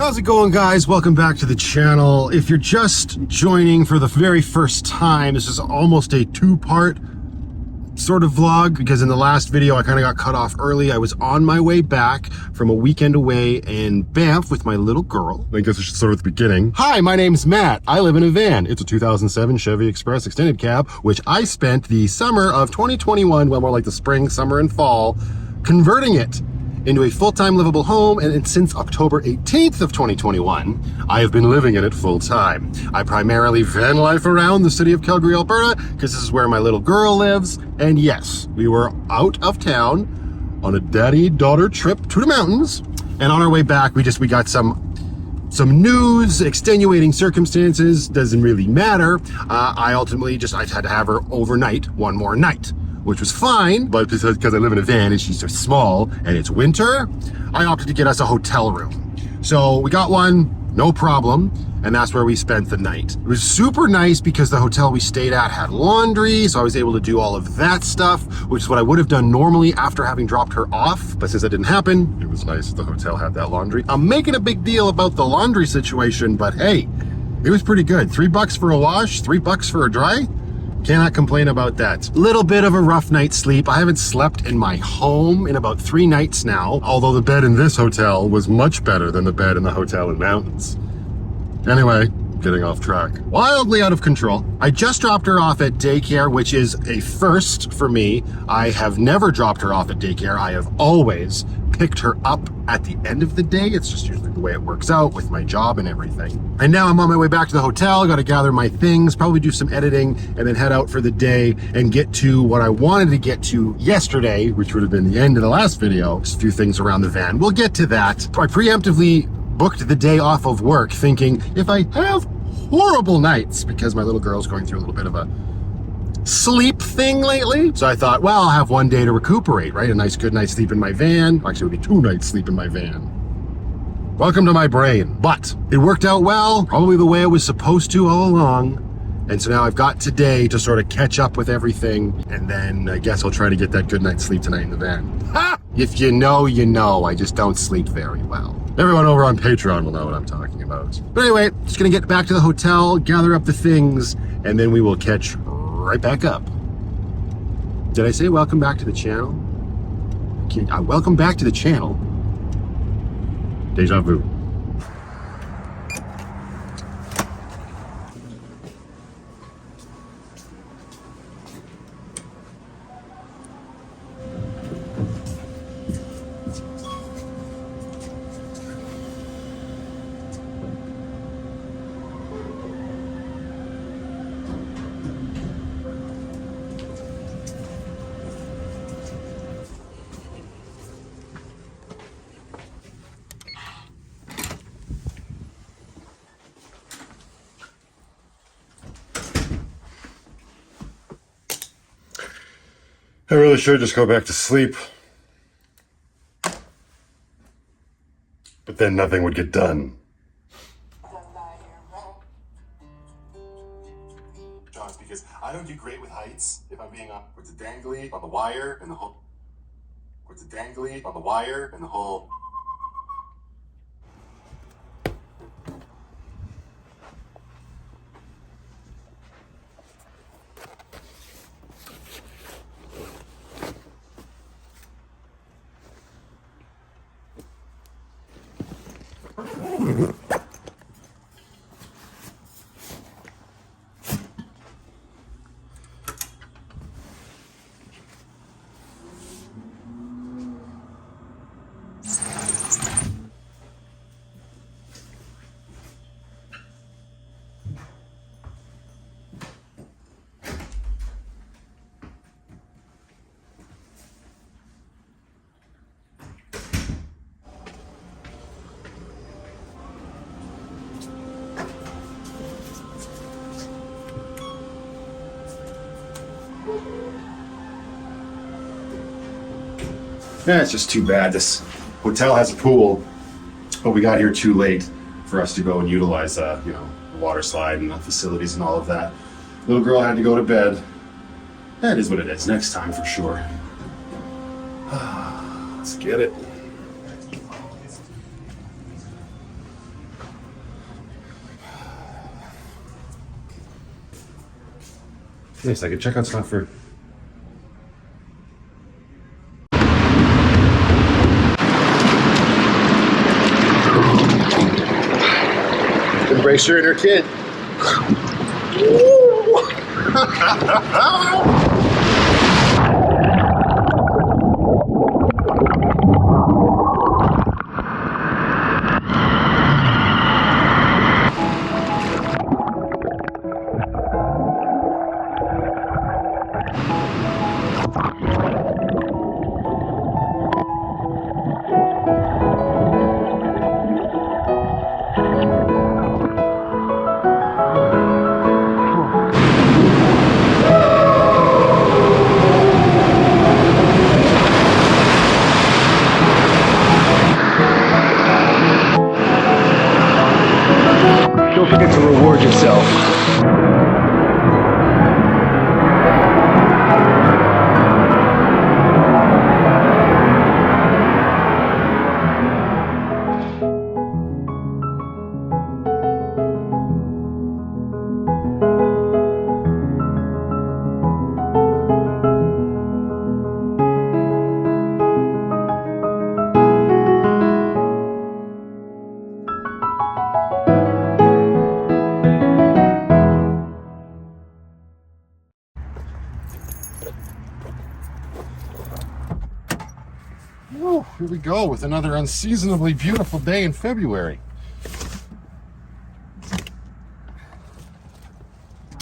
How's it going, guys? Welcome back to the channel. If you're just joining for the very first time, this is almost a two-part sort of vlog, because in the last video I kind of got cut off early. I was on my way back from a weekend away in Banff with my little girl. I guess I should start at the beginning. Hi, my name's Matt. I live in a van. It's a 2007 Chevy Express extended cab, which I spent the summer of 2021, well, more like the spring, summer, and fall, converting it into a full-time livable home, and since October 18th of 2021, I have been living in it full-time. I primarily van life around the city of Calgary, Alberta, because this is where my little girl lives, and yes, we were out of town on a daddy-daughter trip to the mountains, and on our way back, we got some news, extenuating circumstances, doesn't really matter. I ultimately I had to have her overnight one more night, which was fine, but because I live in a van and she's so small and it's winter, I opted to get us a hotel room. So we got one, no problem, and that's where we spent the night. It was super nice because the hotel we stayed at had laundry, so I was able to do all of that stuff, which is what I would have done normally after having dropped her off. But since that didn't happen, it was nice the hotel had that laundry. I'm making a big deal about the laundry situation, but hey, it was pretty good. $3 for a wash, $3 for a dry. Cannot complain about that. Little bit of a rough night's sleep. I haven't slept in my home in about 3 nights now, although the bed in this hotel was much better than the bed in the hotel in mountains. Anyway, getting off track. Wildly out of control. I just dropped her off at daycare, which is a first for me. I have never dropped her off at daycare. I have always picked her up at the end of the day. It's just usually the way it works out with my job and everything. And now I'm on my way back to the hotel. Got to gather my things, probably do some editing, and then head out for the day and get to what I wanted to get to yesterday, which would have been the end of the last video. Just a few things around the van. We'll get to that. I preemptively booked the day off of work thinking if I have horrible nights, because my little girl's going through a little bit of a sleep thing lately. So I thought, well, I'll have one day to recuperate, right? A nice good night's sleep in my van. Actually, it would be 2 nights sleep in my van. Welcome to my brain. But it worked out well, probably the way it was supposed to all along. And so now I've got today to sort of catch up with everything. And then I guess I'll try to get that good night's sleep tonight in the van. Ha! If you know, you know. I just don't sleep very well. Everyone over on Patreon will know what I'm talking about. But anyway, just gonna get back to the hotel, gather up the things, and then we will catch right back up. Did I say welcome back to the channel? Welcome back to the channel. Deja vu. I really should just go back to sleep. But then nothing would get done. It's because I don't do great with heights. If I'm being up with the dangly on the wire and the whole... With the dangly on the wire and the whole... Yeah, it's just too bad. This hotel has a pool, but we got here too late for us to go and utilize, the water slide and the facilities and all of that. Little girl had to go to bed. That is what it is. Next time for sure. Let's get it. Wait a second, check out stuff for... Embrace your inner kid. Don't forget to reward yourself. Oh, here we go with another unseasonably beautiful day in February.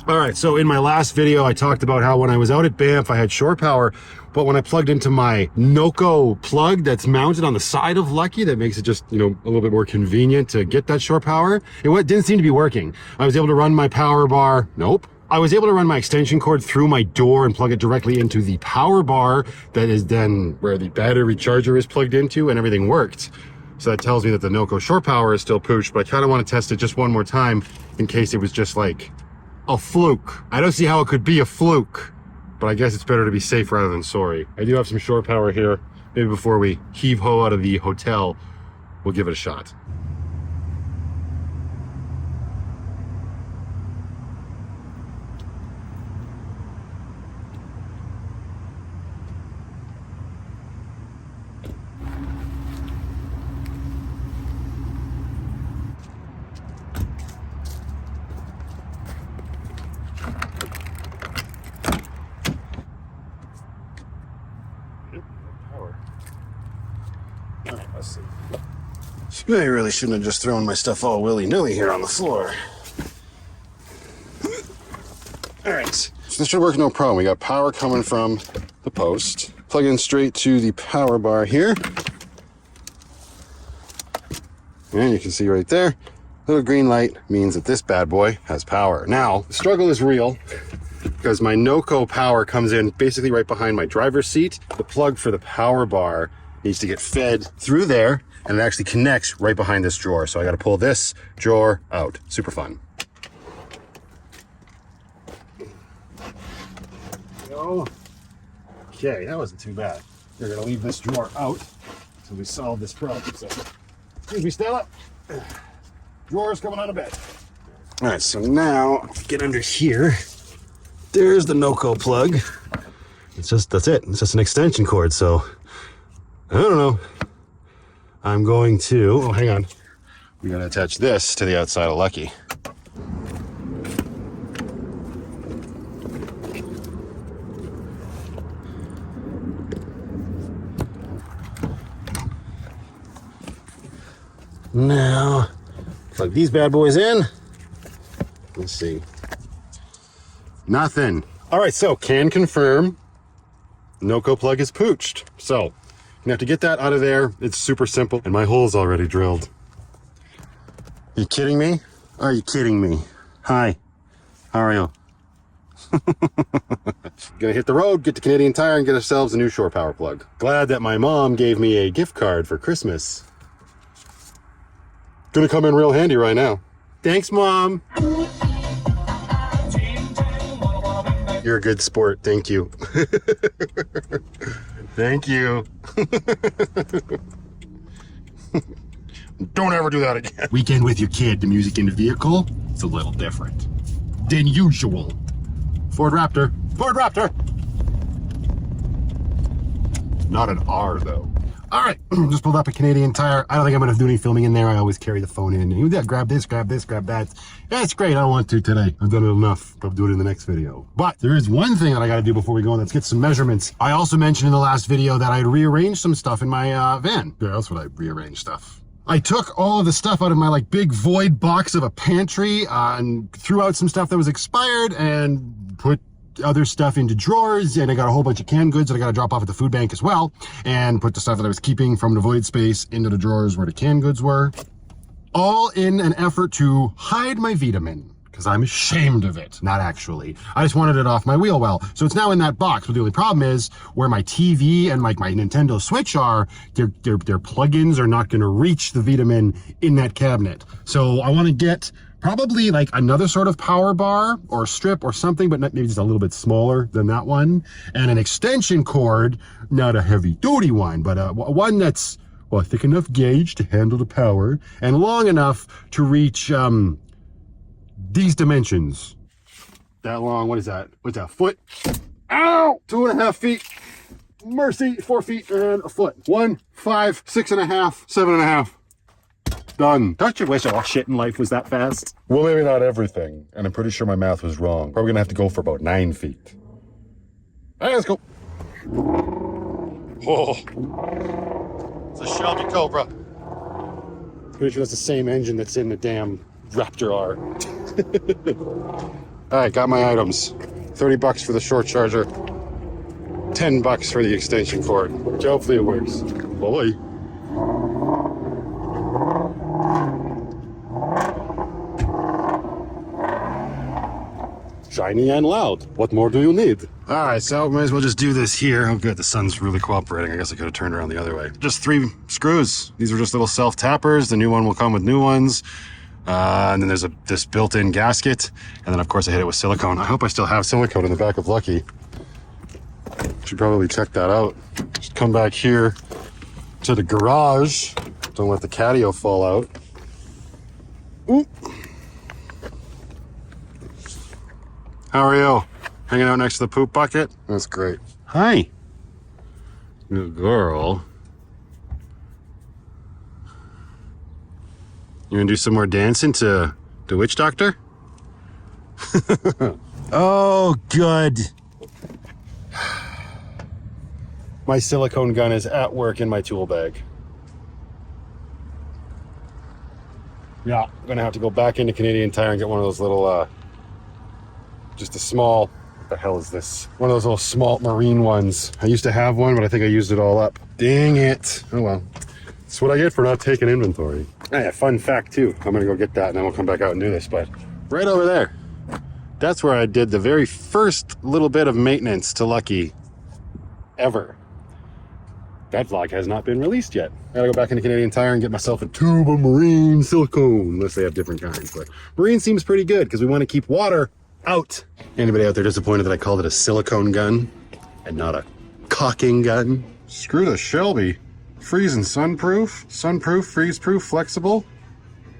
All right, so in my last video, I talked about how when I was out at Banff, I had shore power, but when I plugged into my Noco plug that's mounted on the side of Lucky, that makes it just, a little bit more convenient to get that shore power, it didn't seem to be working. I was able to run my power bar. Nope. I was able to run my extension cord through my door and plug it directly into the power bar that is then where the battery charger is plugged into, and everything worked. So that tells me that the Noco shore power is still pooched, but I kind of want to test it just one more time in case it was just like a fluke. I don't see how it could be a fluke, but I guess it's better to be safe rather than sorry. I do have some shore power here. Maybe before we heave-ho out of the hotel, we'll give it a shot. Let's see. I really shouldn't have just thrown my stuff all willy-nilly here on the floor. All right, so this should work no problem. We got power coming from the post. Plug in straight to the power bar here. And you can see right there, little green light means that this bad boy has power. Now, the struggle is real because my Noco power comes in basically right behind my driver's seat. The plug for the power bar needs to get fed through there, and it actually connects right behind this drawer. So I got to pull this drawer out. Super fun. Okay, that wasn't too bad. We're going to leave this drawer out until we solve this problem. So, excuse me, Stella. Drawer's coming out of bed. All right, so now get under here. There's the Noco plug. That's it. It's just an extension cord. So I don't know. I'm going to, hang on. We got to attach this to the outside of Lucky. Now, plug these bad boys in. Let's see. Nothing. All right, so can confirm Noco plug is pooched. So you have to get that out of there. It's super simple, and my hole's already drilled. You kidding me? Are you kidding me? Hi, how are you? Gonna hit the road, get to Canadian Tire, and get ourselves a new shore power plug. Glad that my mom gave me a gift card for Christmas. Gonna come in real handy right now. Thanks, Mom. You're a good sport, thank you. Thank you. Don't ever do that again. Weekend with your kid, the music in the vehicle, it's a little different than usual. Ford Raptor. Ford Raptor. Not an R though. All right, just pulled up a Canadian Tire. I don't think I'm gonna do any filming in there. I always carry the phone in. Yeah, grab this, grab that. That's great. I don't want to today. I've done it enough. I'll do it in the next video. But there is one thing that I gotta do before we go, and let's get some measurements. I also mentioned in the last video that I'd rearranged some stuff in my van. Where else would I rearrange stuff? I took all of the stuff out of my like big void box of a pantry and threw out some stuff that was expired and put other stuff into drawers, and I got a whole bunch of canned goods that I got to drop off at the food bank as well, and put the stuff that I was keeping from the void space into the drawers where the canned goods were, all in an effort to hide my vitamin, because I'm ashamed of it. Not actually. I just wanted it off my wheel well. So it's now in that box, but the only problem is where my TV and like my Nintendo Switch are, their plugins are not going to reach the vitamin in that cabinet. So I want to get probably like another sort of power bar or strip or something, but maybe just a little bit smaller than that one. And an extension cord, not a heavy duty one, but one that's, well, thick enough gauge to handle the power and long enough to reach these dimensions. That long, what is that? What's that, foot? Ow! 2.5 feet. Mercy, 4 feet and a foot. 1, 5, 6.5, 7.5. Done. Don't you wish all shit in life was that fast? Well, maybe not everything. And I'm pretty sure my math was wrong. Probably gonna have to go for about 9 feet. All right, let's go. Oh, it's a Shelby Cobra. Pretty sure that's the same engine that's in the damn Raptor R. All right, got my items. 30 bucks for the short charger. 10 bucks for the extension cord, which hopefully it works. Boy. Shiny and loud. What more do you need? All right, so might as well just do this here. Oh, good. The sun's really cooperating. I guess I could have turned around the other way. Just 3 screws. These are just little self-tappers. The new one will come with new ones. And then there's this built-in gasket. And then, of course, I hit it with silicone. I hope I still have silicone in the back of Lucky. Should probably check that out. Just come back here to the garage. Don't let the catio fall out. Ooh. How are you? Hanging out next to the poop bucket? That's great. Hi. Good girl. You gonna do some more dancing to the witch doctor? Oh, good. My silicone gun is at work in my tool bag. Yeah, I'm gonna have to go back into Canadian Tire and get one of those little, just a small, what the hell is this? One of those little small marine ones. I used to have one, but I think I used it all up. Dang it. Oh well. That's what I get for not taking inventory. Oh, yeah, fun fact too. I'm gonna go get that and then we'll come back out and do this, but right over there, that's where I did the very first little bit of maintenance to Lucky ever. That vlog has not been released yet. I gotta go back into Canadian Tire and get myself a tube of marine silicone, unless they have different kinds. But marine seems pretty good because we want to keep water out. Anybody out there disappointed that I called it a silicone gun and not a caulking gun? Screw the Shelby. Freeze and sunproof, freeze-proof, flexible.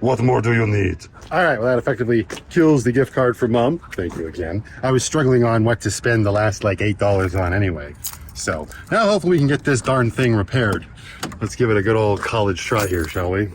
What more do you need? All right, well, that effectively kills the gift card for Mom. Thank you again. I was struggling on what to spend the last like $8 on anyway. So now hopefully we can get this darn thing repaired. Let's give it a good old college try here, shall we?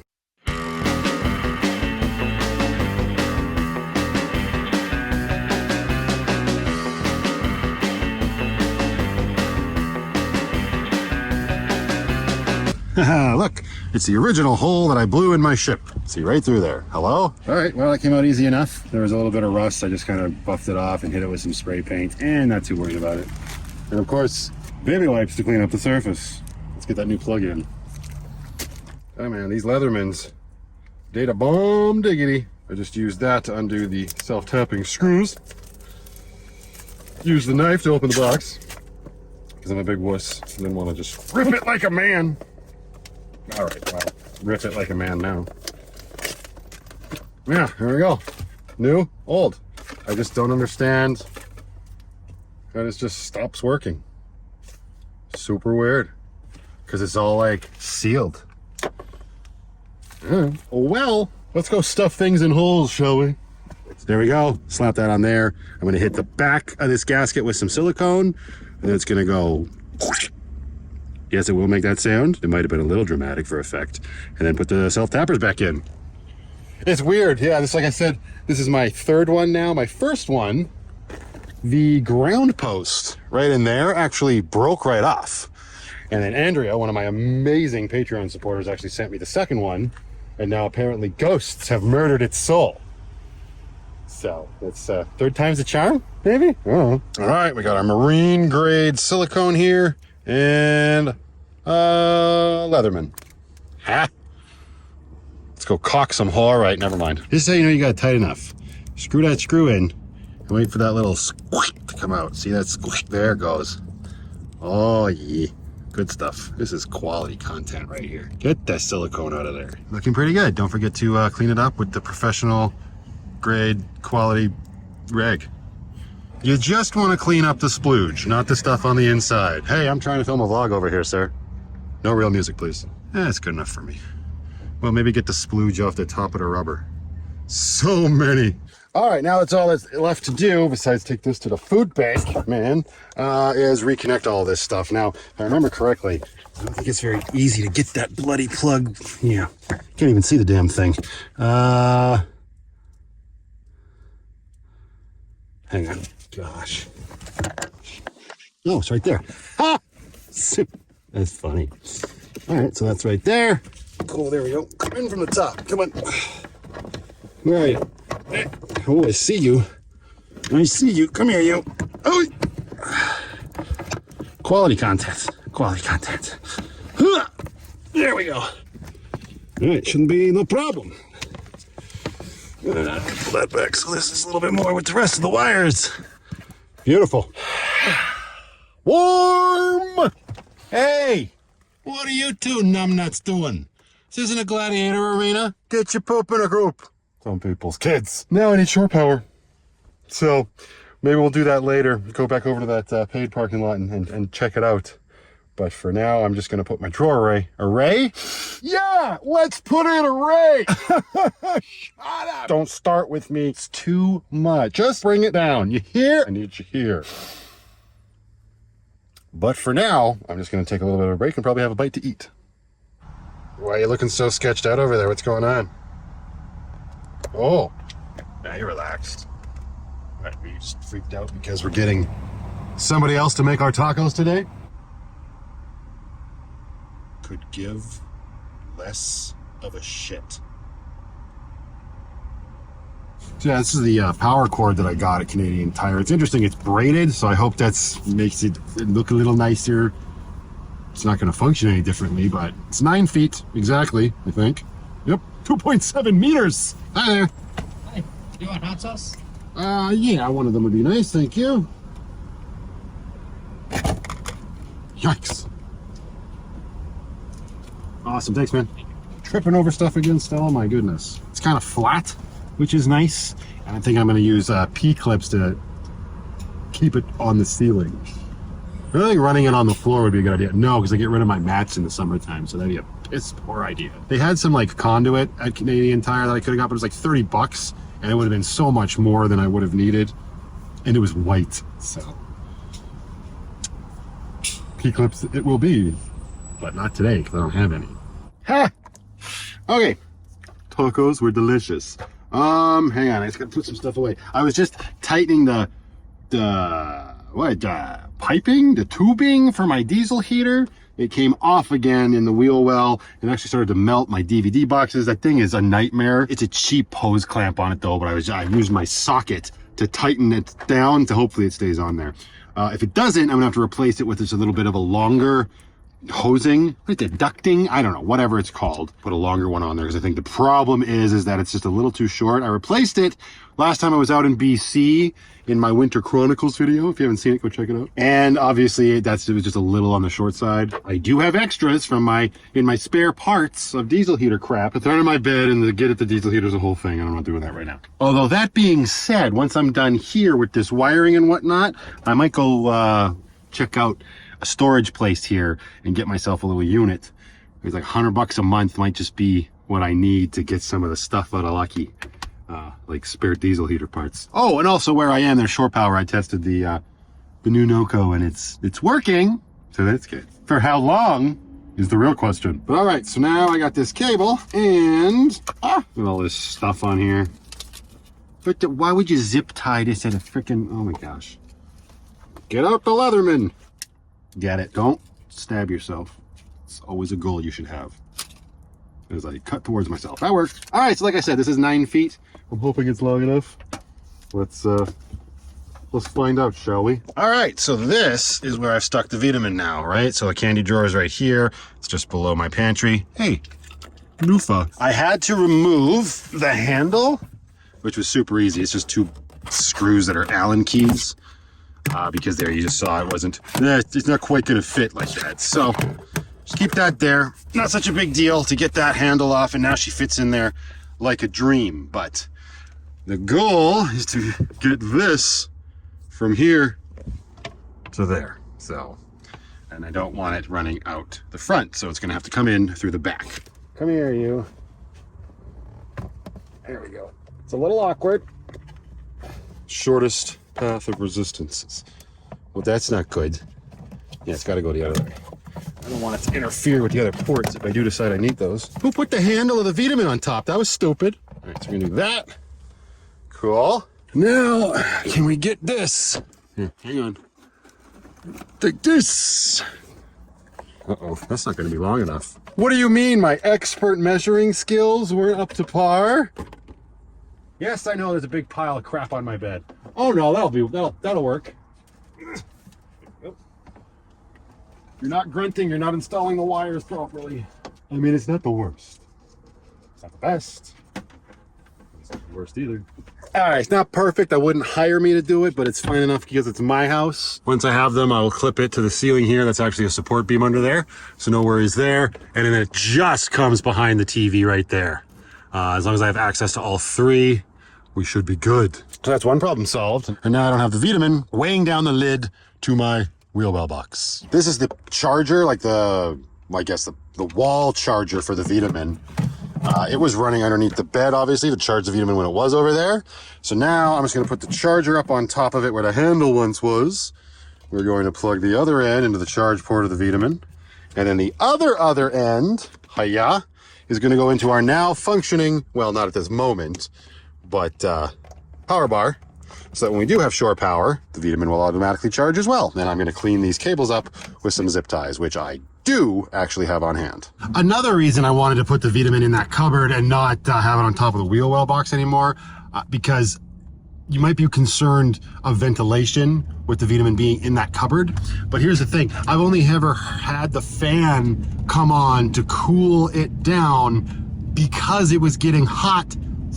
Look, it's the original hole that I blew in my ship. See right through there. Hello? All right, well, that came out easy enough. There was a little bit of rust. I just kind of buffed it off and hit it with some spray paint, and not too worried about it. And of course, baby wipes to clean up the surface. Let's get that new plug in. Oh man, these Leathermans, data bomb diggity. I just used that to undo the self-tapping screws. Use the knife to open the box, because I'm a big wuss. I didn't want to just rip it like a man. All right, well, rip it like a man now. Yeah, here we go. New, old. I just don't understand how this just stops working. Super weird. Because it's all like sealed. Oh well, let's go stuff things in holes, shall we? There we go. Slap that on there. I'm going to hit the back of this gasket with some silicone, and it's going to go. Yes, it will make that sound. It might have been a little dramatic for effect. And then put the self-tappers back in. It's weird. Yeah, this, like I said, this is my third one now. My first one, the ground post right in there actually broke right off. And then Andrea, one of my amazing Patreon supporters, actually sent me the second one. And now apparently ghosts have murdered its soul. So it's third time's the charm, maybe? All right, we got our marine grade silicone here and Leatherman. Ha! Let's go caulk some hole. All right, never mind. This is how you know you got it tight enough. Screw that screw in and wait for that little squeak to come out. See that squeak? There it goes. Oh, yeah. Good stuff. This is quality content right here. Get that silicone out of there. Looking pretty good. Don't forget to clean it up with the professional grade quality rag. You just want to clean up the splooge, not the stuff on the inside. Hey, I'm trying to film a vlog over here, sir. No real music, please. That's good enough for me. Well, maybe get the splooge off the top of the rubber. So many. All right, now that's all that's left to do, besides take this to the food bank, man, is reconnect all this stuff. Now, if I remember correctly, I don't think it's very easy to get that bloody plug. Yeah, can't even see the damn thing. Hang on. Gosh. Oh, it's right there. Ha! That's funny. All right, so that's right there. Cool, there we go. Come in from the top. Come on. Where are you? Oh, I see you. I see you. Come here, you. Oh! Quality content. Quality content. There we go. All right, shouldn't be no problem. Pull that back so this is a little bit more with the rest of the wires. Beautiful. Warm! Hey! What are you two numbnuts doing? This isn't a gladiator arena. Get your poop in a group. Some people's kids. Now I need shore power. So maybe we'll do that later. Go back over to that paid parking lot and check it out. But for now, I'm just going to put my drawer array. Array? Yeah, let's put in array. Shut up. Don't start with me. It's too much. Just bring it down. You hear? I need you here. But for now, I'm just going to take a little bit of a break and probably have a bite to eat. Why are you looking so sketched out over there? What's going on? Oh, now you're relaxed. All right, we just freaked out because we're getting somebody else to make our tacos today. Could give less of a shit. So yeah, this is the power cord that I got at Canadian Tire. It's interesting, it's braided, so I hope that makes it look a little nicer. It's not going to function any differently, but it's 9 feet exactly, I think. Yep, 2.7 meters. Hi there. Hi, you want hot sauce? Yeah, one of them would be nice, thank you. Yikes. Awesome, thanks, man. Tripping over stuff again still, my goodness. It's kind of flat, which is nice. And I think I'm going to use P-clips to keep it on the ceiling. I think running it on the floor would be a good idea. No, because I get rid of my mats in the summertime, so that'd be a piss poor idea. They had some like conduit at Canadian Tire that I could have got, but it was like 30 bucks, and it would have been so much more than I would have needed. And it was white, so. P-clips it will be, but not today, because I don't have any. Ha! Okay. Tacos were delicious. Hang on, I just gotta put some stuff away. I was just tightening the piping, the tubing for my diesel heater. It came off again in the wheel well and actually started to melt my DVD boxes. That thing is a nightmare. It's a cheap hose clamp on it though, but I used my socket to tighten it down to hopefully it stays on there. If it doesn't, I'm gonna have to replace it with just a little bit of a longer hosing, what is it, ducting? I don't know, whatever it's called. Put a longer one on there because I think the problem is that it's just a little too short. I replaced it last time I was out in BC in my Winter Chronicles video. If you haven't seen it, go check it out. And obviously it was just a little on the short side. I do have extras from in my spare parts of diesel heater crap. I throw it in my bed and to get at the diesel heater is a whole thing. I'm not doing that right now. Although that being said, once I'm done here with this wiring and whatnot, I might go check out a storage place here and get myself a little unit. It's like $100 a month might just be what I need to get some of the stuff out of Lucky. like spare diesel heater parts. Oh, and also where I am, there's shore power. I tested the new NOCO, and it's working, so that's good. For how long is the real question. But all right, so now I got this cable and with all this stuff on here. But why would you zip tie this at a freaking? Oh my gosh! Get out the Leatherman. Get it? Don't stab yourself. It's always a goal you should have. As I cut towards myself. That worked. All right, so like I said, this is 9 feet. I'm hoping it's long enough. Let's find out, shall we? All right, so this is where I've stuck the Vitamin now, right? So the candy drawer is right here. It's just below my pantry. Hey, Noofa. I had to remove the handle, which was super easy. It's just 2 screws that are Allen keys. Because there you just saw it wasn't, it's not quite gonna fit like that. So just keep that there. Not such a big deal to get that handle off, and now she fits in there like a dream. But the goal is to get this from here to there. So, and I don't want it running out the front, so it's gonna have to come in through the back. Come here, you. There we go. It's a little awkward. Shortest path of resistance. Well, that's not good. Yeah, it's got to go the other way. I don't want it to interfere with the other ports if I do decide I need those. Who put the handle of the Vitamin on top? That was stupid. All right, so we're gonna do that. Cool. Now, can we get this? Here, hang on. Take this. Uh-oh, that's not gonna be long enough. What do you mean my expert measuring skills weren't up to par? Yes, I know there's a big pile of crap on my bed. Oh no, that'll work. You're not grunting, you're not installing the wires properly. I mean, it's not the worst. It's not the best. It's not the worst either. All right, it's not perfect. I wouldn't hire me to do it, but it's fine enough because it's my house. Once I have them, I will clip it to the ceiling here. That's actually a support beam under there, so no worries there. And then it just comes behind the TV right there. As long as I have access to all 3, we should be good. So that's one problem solved. And now I don't have the Vitamin weighing down the lid to my wheel well box. This is the charger, like the wall charger for the Vitamin. It was running underneath the bed, obviously, to charge the Vitamin when it was over there. So now I'm just gonna put the charger up on top of it where the handle once was. We're going to plug the other end into the charge port of the Vitamin. And then the other end, is gonna go into our now functioning, well, not at this moment, but power bar, so that when we do have shore power, the Vitamin will automatically charge as well. Then I'm going to clean these cables up with some zip ties, which I do actually have on hand. Another reason I wanted to put the Vitamin in that cupboard and not have it on top of the wheel well box anymore, because you might be concerned of ventilation with the Vitamin being in that cupboard. But here's the thing, I've only ever had the fan come on to cool it down because it was getting hot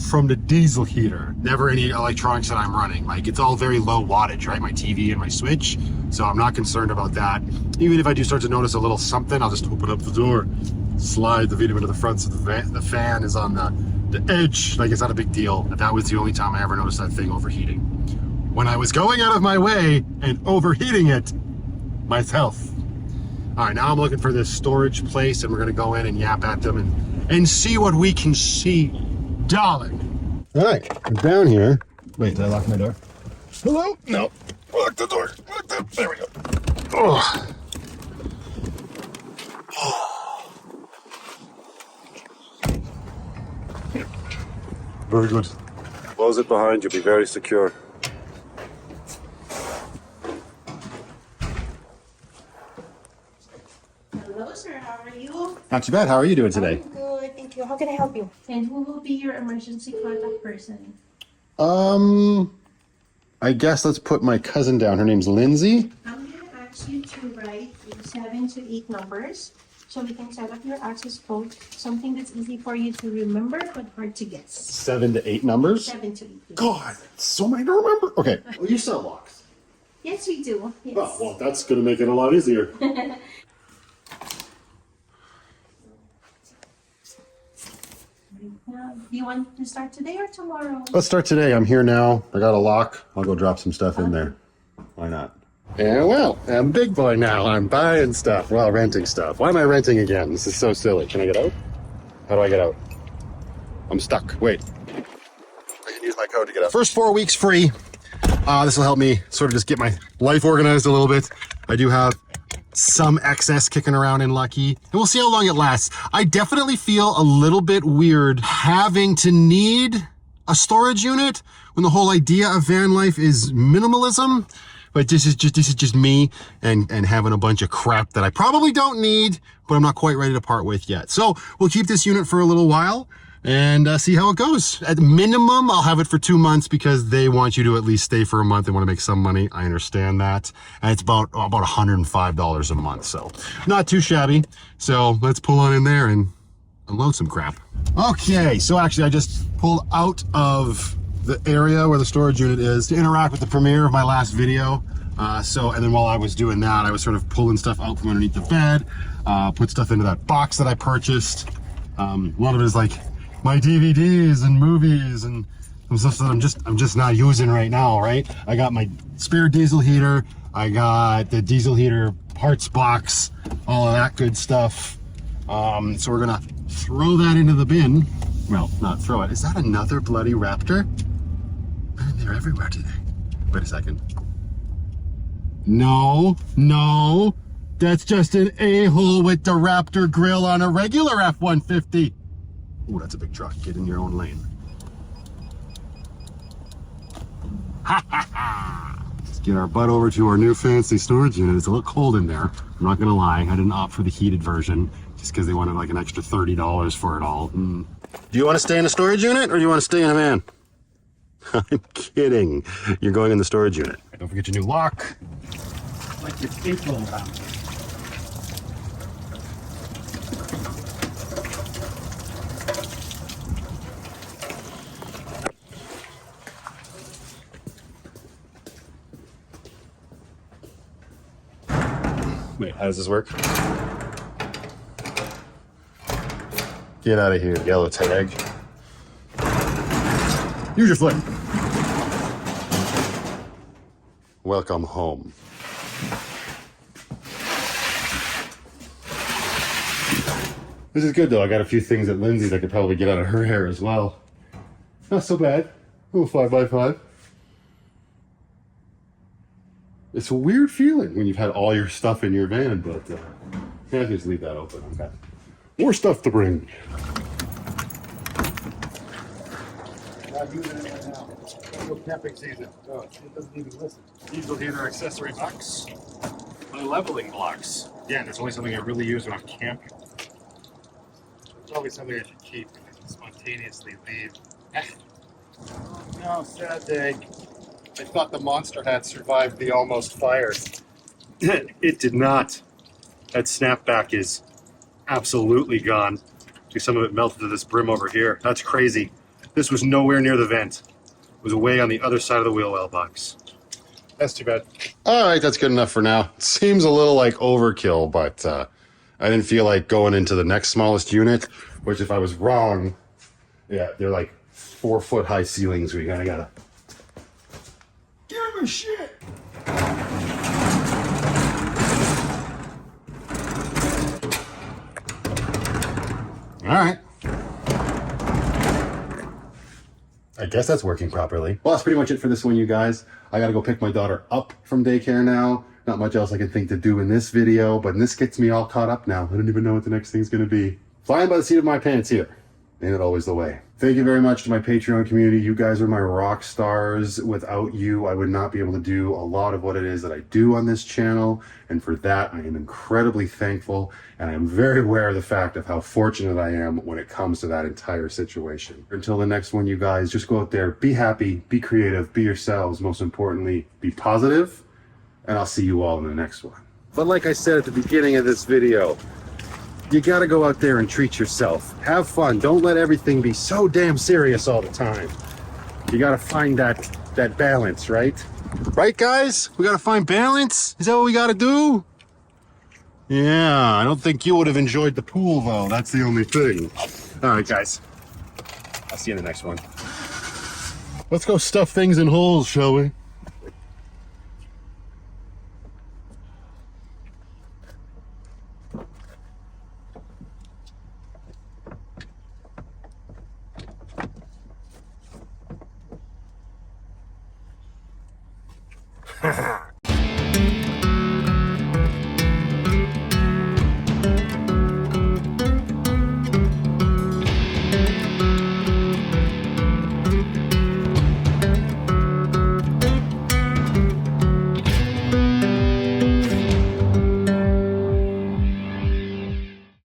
from the diesel heater. Never any electronics that I'm running. Like, it's all very low wattage, right? My TV and my switch. So I'm not concerned about that. Even if I do start to notice a little something, I'll just open up the door, slide the Vitamin to the front so the fan is on the edge. Like, it's not a big deal. That was the only time I ever noticed that thing overheating. When I was going out of my way and overheating it myself. All right, now I'm looking for this storage place, and we're gonna go in and yap at them and see what we can see. Darling. All right, I'm down here. Wait, did I lock my door? Hello? No. Lock the door. There we go. Oh. Very good. Close it behind you. Be very secure. Hello, sir. How are you? Not too bad. How are you doing today? I'm good, thank you. How can I help you? And who will be your emergency contact person? I guess let's put my cousin down. Her name's Lindsay. I'm going to ask you to write 7 to 8 numbers so we can set up your access code. Something that's easy for you to remember but hard to guess. 7 to 8 numbers? 7 to 8. God, so many to remember. Okay. Well, you sell locks. Yes, we do. Yes. Oh, well, that's going to make it a lot easier. Do you want to start today or tomorrow? Let's start today. I'm here now. I got a lock. I'll go drop some stuff in there. Why not? Yeah, well, I'm big boy now. I'm buying stuff. Well, renting stuff. Why am I renting again? This is so silly. Can I get out? How do I get out? I'm stuck. Wait. my code to get a first 4 weeks free. This will help me sort of just get my life organized a little bit. I do have some excess kicking around in Lucky, and we'll see how long it lasts. I definitely feel a little bit weird having to need a storage unit when the whole idea of van life is minimalism. But this is just me and having a bunch of crap that I probably don't need, but I'm not quite ready to part with yet. So we'll keep this unit for a little while and see how it goes. At minimum, I'll have it for 2 months because they want you to at least stay for a month. They want to make some money. I understand that. And it's about $105 a month. So not too shabby. So let's pull on in there and unload some crap. Okay, so actually I just pulled out of the area where the storage unit is to interact with the premiere of my last video. And then while I was doing that, I was sort of pulling stuff out from underneath the bed, put stuff into that box that I purchased. A lot of it is like my DVDs and movies and some stuff that I'm just not using right now, right? I got my spare diesel heater, I got the diesel heater parts box, all of that good stuff. So we're gonna throw that into the bin. Well, not throw it. Is that another bloody raptor? Man, they're everywhere today. Wait a second. No, that's just an a-hole with the Raptor grill on a regular F-150. Oh, that's a big truck. Get in your own lane. Ha ha ha! Let's get our butt over to our new fancy storage unit. It's a little cold in there. I'm not gonna lie. I didn't opt for the heated version just because they wanted like an extra $30 for it all. Do you want to stay in a storage unit or do you want to stay in a van? I'm kidding. You're going in the storage unit. Don't forget your new lock. Like your staple around. Wait, how does this work? Get out of here, yellow tag. Use your foot. Welcome home. This is good though. I got a few things at Lindsay's I could probably get out of her hair as well. Not so bad. A little 5x5. It's a weird feeling when you've had all your stuff in your van, but yeah, just leave that open. I've got more stuff to bring. Not using it right now. No camping season. Oh, it doesn't even listen. Diesel heater accessory box. My leveling blocks. Yeah, that's only something I really use when I'm camping. It's always something I should keep because I can spontaneously leave. No, sad day. I thought the monster had survived the almost fire. It did not. That snapback is absolutely gone. Some of it melted to this brim over here. That's crazy. This was nowhere near the vent. It was away on the other side of the wheel well box. That's too bad. All right, that's good enough for now. It seems a little like overkill, but I didn't feel like going into the next smallest unit, which if I was wrong, yeah, they're like 4-foot high ceilings. We kind of gotta give him a shit. All right. I guess that's working properly. Well, that's pretty much it for this one, you guys. I gotta go pick my daughter up from daycare now. Not much else I can think to do in this video, but this gets me all caught up now. I don't even know what the next thing's gonna be. Flying by the seat of my pants here. Ain't it always the way? Thank you very much to my Patreon community. You guys are my rock stars. Without you, I would not be able to do a lot of what it is that I do on this channel. And for that, I am incredibly thankful. And I am very aware of the fact of how fortunate I am when it comes to that entire situation. Until the next one, you guys, just go out there, be happy, be creative, be yourselves. Most importantly, be positive, and I'll see you all in the next one. But like I said at the beginning of this video, you gotta go out there and treat yourself. Have fun. Don't let everything be so damn serious all the time. You gotta find that balance, right? Right, guys? We gotta find balance? Is that what we gotta do? Yeah, I don't think you would have enjoyed the pool, though. That's the only thing. All right, guys. I'll see you in the next one. Let's go stuff things in holes, shall we? Haha.